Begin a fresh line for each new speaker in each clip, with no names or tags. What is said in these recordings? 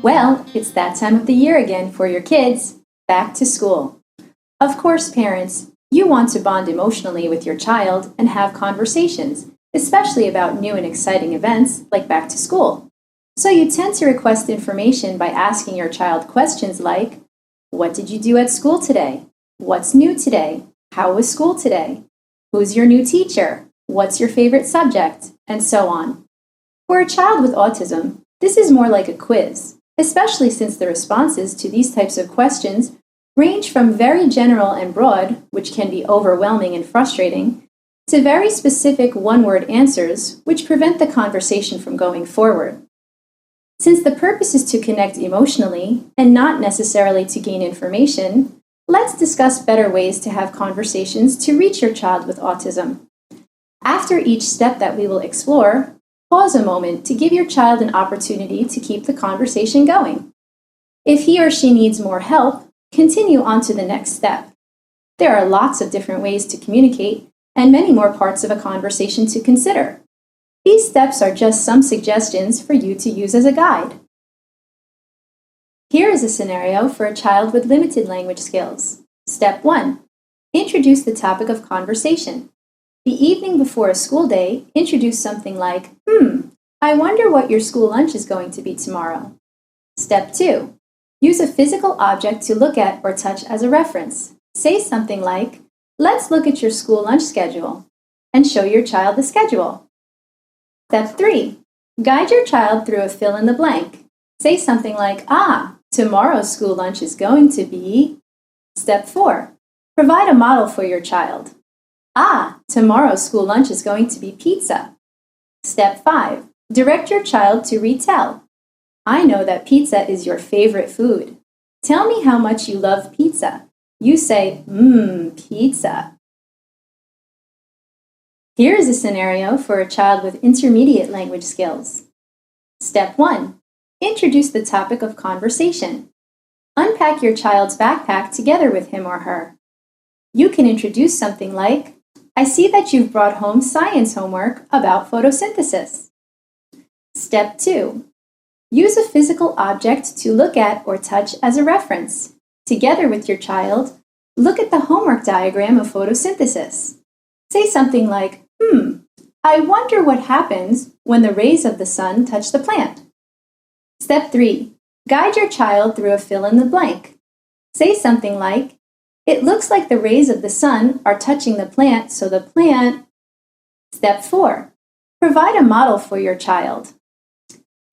Well, it's that time of the year again for your kids. Back to school. Of course, parents, you want to bond emotionally with your child and have conversations, especially about new and exciting events like back to school. So you tend to request information by asking your child questions like, what did you do at school today? What's new today? How was school today? Who's your new teacher? What's your favorite subject? And so on. For a child with autism, this is more like a quiz, especially since the responses to these types of questions range from very general and broad, which can be overwhelming and frustrating, to very specific one-word answers, which prevent the conversation from going forward. Since the purpose is to connect emotionally and not necessarily to gain information, let's discuss better ways to have conversations to reach your child with autism. After each step that we will explore, pause a moment to give your child an opportunity to keep the conversation going. If he or she needs more help, continue on to the next step. There are lots of different ways to communicate and many more parts of a conversation to consider. These steps are just some suggestions for you to use as a guide. Here is a scenario for a child with limited language skills. Step 1. Introduce the topic of conversation. The evening before a school day, introduce something like, I wonder what your school lunch is going to be tomorrow. Step 2. Use a physical object to look at or touch as a reference. Say something like, let's look at your school lunch schedule, and show your child the schedule. Step 3. Guide your child through a fill in the blank. Say something like, tomorrow's school lunch is going to be. Step 4. Provide a model for your child. Tomorrow's school lunch is going to be pizza. Step 5. Direct your child to retell. I know that pizza is your favorite food. Tell me how much you love pizza. You say, pizza. Here is a scenario for a child with intermediate language skills. Step 1. Introduce the topic of conversation. Unpack your child's backpack together with him or her. You can introduce something like, I see that you've brought home science homework about photosynthesis. Step 2. Use a physical object to look at or touch as a reference. Together with your child, look at the homework diagram of photosynthesis. Say something like, I wonder what happens when the rays of the sun touch the plant. Step 3. Guide your child through a fill in the blank. Say something like, it looks like the rays of the sun are touching the plant, so the plant. Step 4. Provide a model for your child.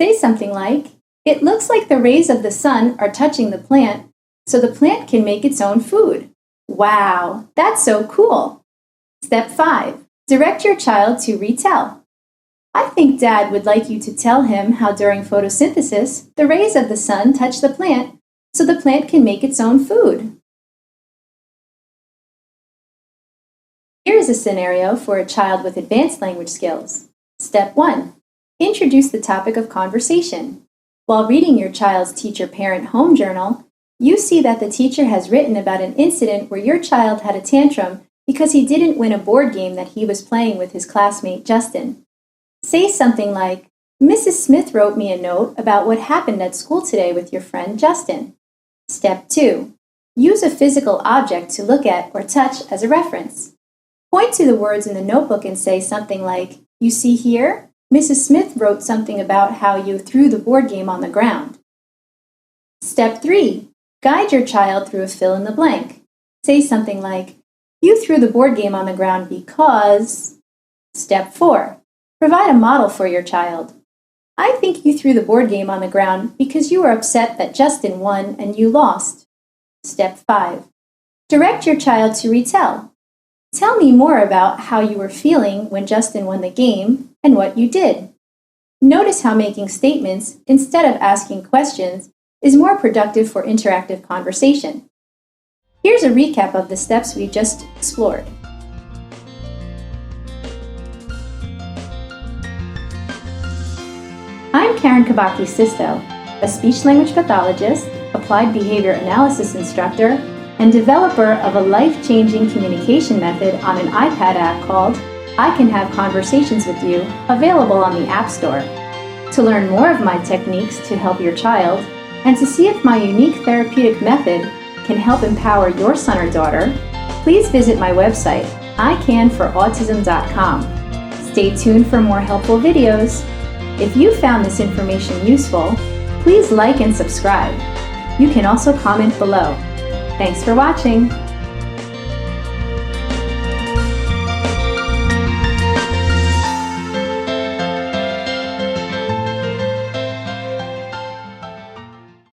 Say something like, it looks like the rays of the sun are touching the plant, so the plant can make its own food. Wow, that's so cool. Step 5. Direct your child to retell. I think Dad would like you to tell him how during photosynthesis, the rays of the sun touch the plant, so the plant can make its own food. Here is a scenario for a child with advanced language skills. Step 1. Introduce the topic of conversation. While reading your child's teacher-parent home journal, you see that the teacher has written about an incident where your child had a tantrum because he didn't win a board game that he was playing with his classmate Justin. Say something like, Mrs. Smith wrote me a note about what happened at school today with your friend Justin. Step 2. Use a physical object to look at or touch as a reference. Point to the words in the notebook and say something like, you see here, Mrs. Smith wrote something about how you threw the board game on the ground. Step 3. Guide your child through a fill in the blank. Say something like, you threw the board game on the ground because. Step 4. Provide a model for your child. I think you threw the board game on the ground because you were upset that Justin won and you lost. Step 5. Direct your child to retell. Tell me more about how you were feeling when Justin won the game and what you did. Notice how making statements instead of asking questions is more productive for interactive conversation. Here's a recap of the steps we just explored. I'm Karen Kabaki-Sisto, a speech-language pathologist, applied behavior analysis instructor, and developer of a life-changing communication method on an iPad app called I Can Have Conversations With You, available on the App Store. To learn more of my techniques to help your child, And to see if my unique therapeutic method can help empower your son or daughter, please visit my website, icanforautism.com. Stay tuned for more helpful videos. If you found this information useful, please like and subscribe. You can also comment below. Thanks for watching.